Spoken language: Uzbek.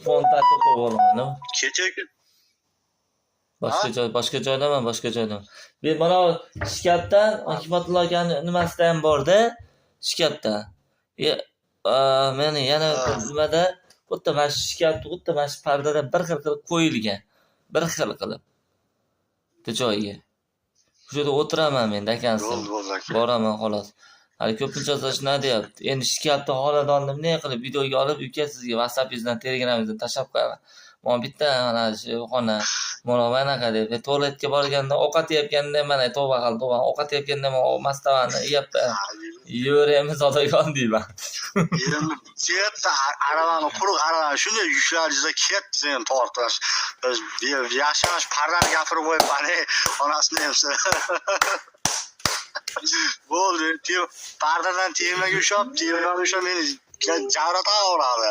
Fon tatib qo'yib olaman. Kecha Boshqa joydaman. Men mana shkafdan Hikmatullo akani nimasida ham bor-da, shkafda. Meni yana nimada xuddi mana shu shkafda, xuddi mana shu pardada bir xil qilib qo'yilgan. Bir xil qilib. Joyiga. Shu yerda o'tiraman men dakansiz. Boraman xolos. Hali ko'pincha nima deyapti? Endi shkafda xonadonni bunday qilib videoga olib, uka sizga WhatsAppingizdan, Telegramingizdan tashlab qo'yaman. Mana bitta mana shu xona mana anaqa deb tualetga borganda ovqat yeyotganda mana tova ovqat yeyotganda mastavani yeyapti. Yuramiz otajon deyman. erimni ketdi aravani quruq aravani shunday yuklarida ketdi sen tortash. Yashash pardani gapirib qo'yibman. Onasini hamsa. Bo'ldi. Pardadan temaga ushab meni javrata oladi.